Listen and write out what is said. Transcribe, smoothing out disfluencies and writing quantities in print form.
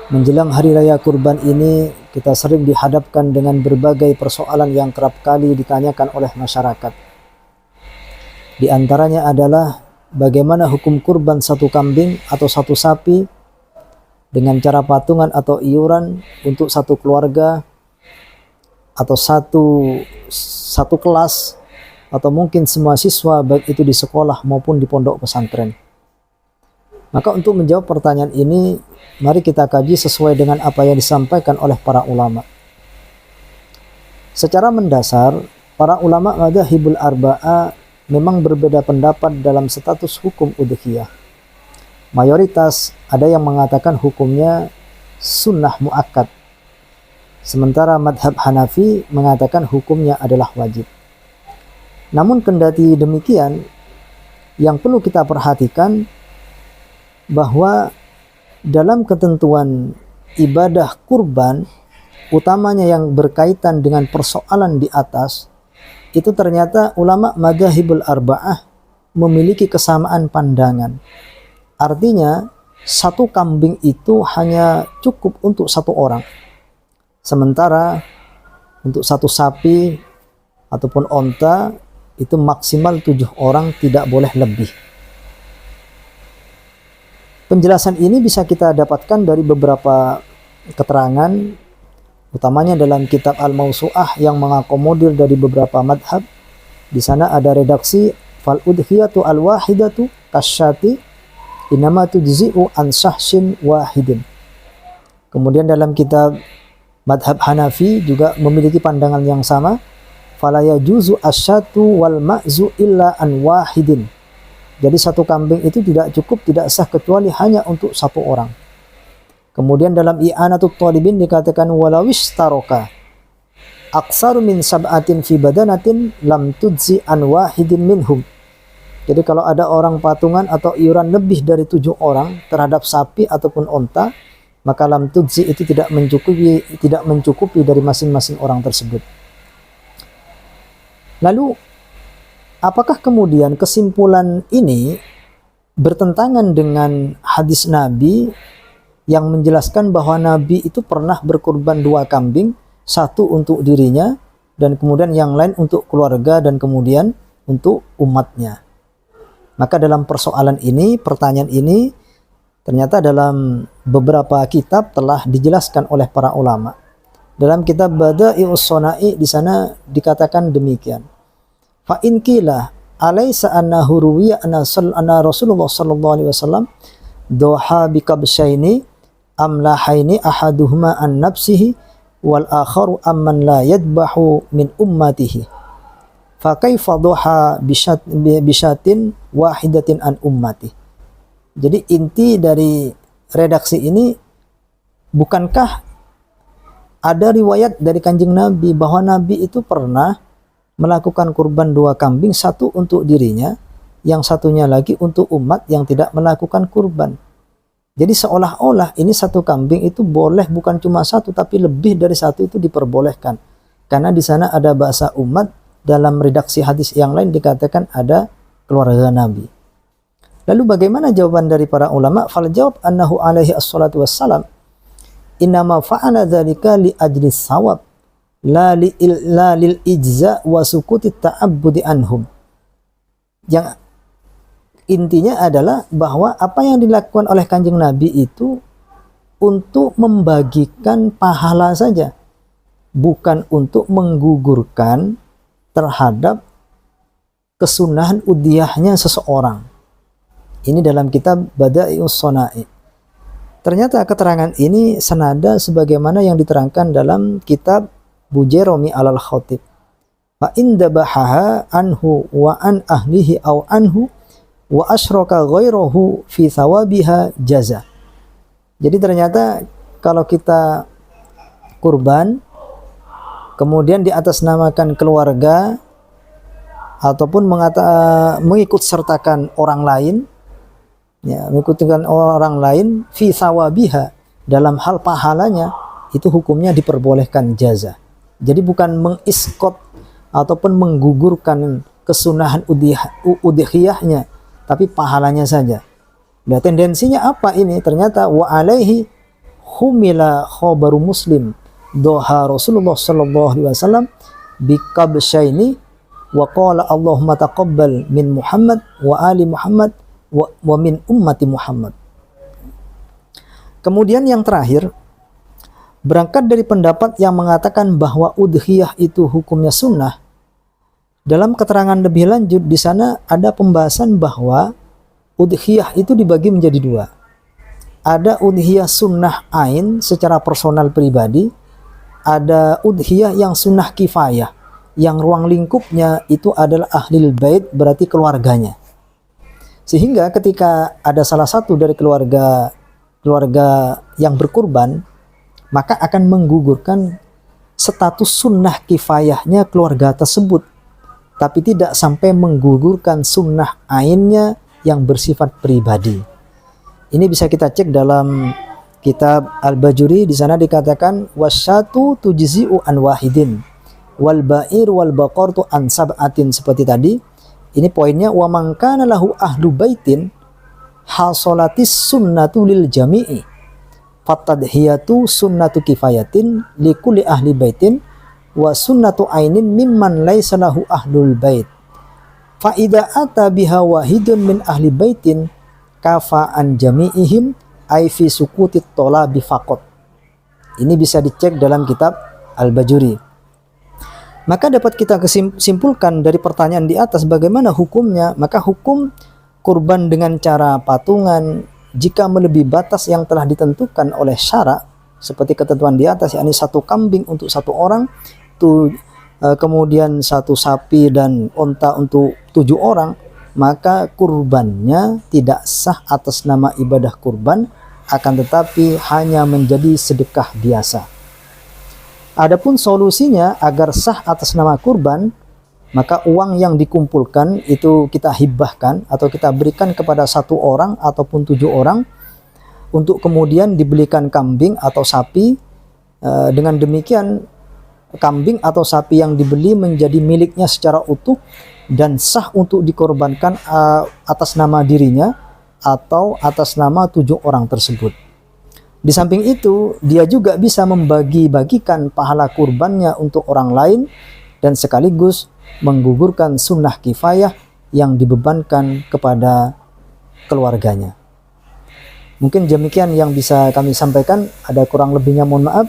Menjelang hari raya kurban ini, kita sering dihadapkan dengan berbagai persoalan yang kerap kali ditanyakan oleh masyarakat. Di antaranya adalah bagaimana hukum kurban satu kambing atau satu sapi dengan cara patungan atau iuran untuk satu keluarga atau satu kelas atau mungkin semua siswa, baik itu di sekolah maupun di pondok pesantren. Maka untuk menjawab pertanyaan ini, mari kita kaji sesuai dengan apa yang disampaikan oleh para ulama. Secara mendasar, para ulama madzhabul arba'ah memang berbeda pendapat dalam status hukum udhiyah. Mayoritas ada yang mengatakan hukumnya sunnah muakkad, sementara madhab Hanafi mengatakan hukumnya adalah wajib. Namun kendati demikian, yang perlu kita perhatikan bahwa dalam ketentuan ibadah kurban, utamanya yang berkaitan dengan persoalan di atas, itu ternyata ulama madzhabul arba'ah memiliki kesamaan pandangan. Artinya, satu kambing itu hanya cukup untuk satu orang. Sementara untuk satu sapi ataupun onta itu maksimal 7 orang, tidak boleh lebih. Penjelasan ini bisa kita dapatkan dari beberapa keterangan, utamanya dalam kitab Al-Mawsu'ah yang mengakomodir dari beberapa madhab. Di sana ada redaksi fal udhiyatu al-wahidatu kasyati inama tujzi'u an syahshin wahidin. Kemudian dalam kitab madhab Hanafi juga memiliki pandangan yang sama, fala yajuzu asyatu wal ma'zu illa an wahidin. Jadi satu kambing itu tidak cukup, tidak sah kecuali hanya untuk satu orang. Kemudian dalam i'anatut talibin dikatakan walawis taroka aksaru min sab'atin fi badanatin lam tudzi an wahidin minhum. Jadi kalau ada orang patungan atau iuran lebih dari 7 orang terhadap sapi ataupun onta, maka lam tudzi itu tidak mencukupi dari masing-masing orang tersebut. Lalu apakah kemudian kesimpulan ini bertentangan dengan hadis Nabi yang menjelaskan bahwa Nabi itu pernah berkurban 2 kambing, satu untuk dirinya dan kemudian yang lain untuk keluarga dan kemudian untuk umatnya? Maka dalam persoalan ini, pertanyaan ini ternyata dalam beberapa kitab telah dijelaskan oleh para ulama. Dalam kitab Bada'i'us Shana'i di sana dikatakan demikian. Fa in qila alaysa annahu ruwiya anna Rasulullah sallallahu alaihi wasallam doha bi kabshaini amlahaini ahaduhuma an nafsihi wal akharu amman la yadbahu min ummatihi fa kaifa doha bishatin wahidatin an ummati. Jadi inti dari redaksi ini, bukankah ada riwayat dari Kanjeng Nabi bahwa Nabi itu pernah melakukan kurban 2 kambing, satu untuk dirinya, yang satunya lagi untuk umat yang tidak melakukan kurban. Jadi seolah-olah ini satu kambing itu boleh bukan cuma satu, tapi lebih dari satu itu diperbolehkan. Karena di sana ada bahasa umat, dalam redaksi hadis yang lain dikatakan ada keluarga Nabi. Lalu bagaimana jawaban dari para ulama? Fal jawab annahu alaihi assalatu wassalam innama fa'ala dzalika li ajli sawab la lil ijza wa sukuti ta'abbudi anhum. Yang intinya adalah bahwa apa yang dilakukan oleh Kanjeng Nabi itu untuk membagikan pahala saja, bukan untuk menggugurkan terhadap kesunahan udhiyahnya seseorang. Ini dalam kitab Bada'i'us Shana'i. Ternyata keterangan ini senada sebagaimana yang diterangkan dalam kitab Bujairami alal Khatib. Fa in dabahaha anhu wa an ahlihi aw anhu wa asyraka ghairahu fi thawabiha jaza. Jadi ternyata kalau kita kurban kemudian diatasnamakan keluarga ataupun mengikut sertakan orang lain, ya, mengikutkan orang lain fi thawabiha, dalam hal pahalanya, itu hukumnya diperbolehkan jaza. Jadi bukan mengiskot ataupun menggugurkan kesunahan udhiyahnya, tapi pahalanya saja. Nah, tendensinya apa ini? Ternyata wa alaihi humila khabaru Muslim doha Rasulullah sallallahu alaihi wasallam bikabsyaini wa qala Allahumma taqabbal min Muhammad wa ali Muhammad wa min ummati Muhammad. Kemudian yang terakhir, berangkat dari pendapat yang mengatakan bahwa udhiyah itu hukumnya sunnah, dalam keterangan lebih lanjut di sana ada pembahasan bahwa udhiyah itu dibagi menjadi dua. Ada udhiyah sunnah ain secara personal pribadi, ada udhiyah yang sunnah kifayah, yang ruang lingkupnya itu adalah ahlil bait, berarti keluarganya. Sehingga ketika ada salah satu dari keluarga yang berkurban, maka akan menggugurkan status sunnah kifayahnya keluarga tersebut, tapi tidak sampai menggugurkan sunnah ainnya yang bersifat pribadi. Ini bisa kita cek dalam kitab Al-Bajuri. Di sana dikatakan wasyatu tujzi'u an wahidin wal ba'ir wal baqartu an sab'atin, seperti tadi. Ini poinnya, wa man kana lahu ahlu baitin hasolatis sunnatu lil jami'i fatadhiyatu sunnatu kifayatin likulli ahli baitin wa sunnatu ainin mimman laisa lahu ahlul bait fa idza ata biha wahidun min ahli baitin kafa'an jami'ihim ay fi sukutit talabi faqat. Ini bisa dicek dalam kitab Al-Bajuri. Maka dapat kita simpulkan dari pertanyaan di atas bagaimana hukumnya. Maka hukum kurban dengan cara patungan jika melebihi batas yang telah ditentukan oleh syara seperti ketentuan di atas, yakni 1 kambing untuk 1 orang, kemudian 1 sapi dan unta untuk 7 orang, maka kurbannya tidak sah atas nama ibadah kurban, akan tetapi hanya menjadi sedekah biasa. Adapun solusinya agar sah atas nama kurban, maka uang yang dikumpulkan itu kita hibahkan atau kita berikan kepada 1 orang ataupun 7 orang untuk kemudian dibelikan kambing atau sapi. Dengan demikian kambing atau sapi yang dibeli menjadi miliknya secara utuh dan sah untuk dikorbankan atas nama dirinya atau atas nama 7 orang tersebut. Di samping itu, dia juga bisa membagi-bagikan pahala kurbannya untuk orang lain dan sekaligus menggugurkan sunnah kifayah yang dibebankan kepada keluarganya. Mungkin demikian yang bisa kami sampaikan. Ada kurang lebihnya mohon maaf.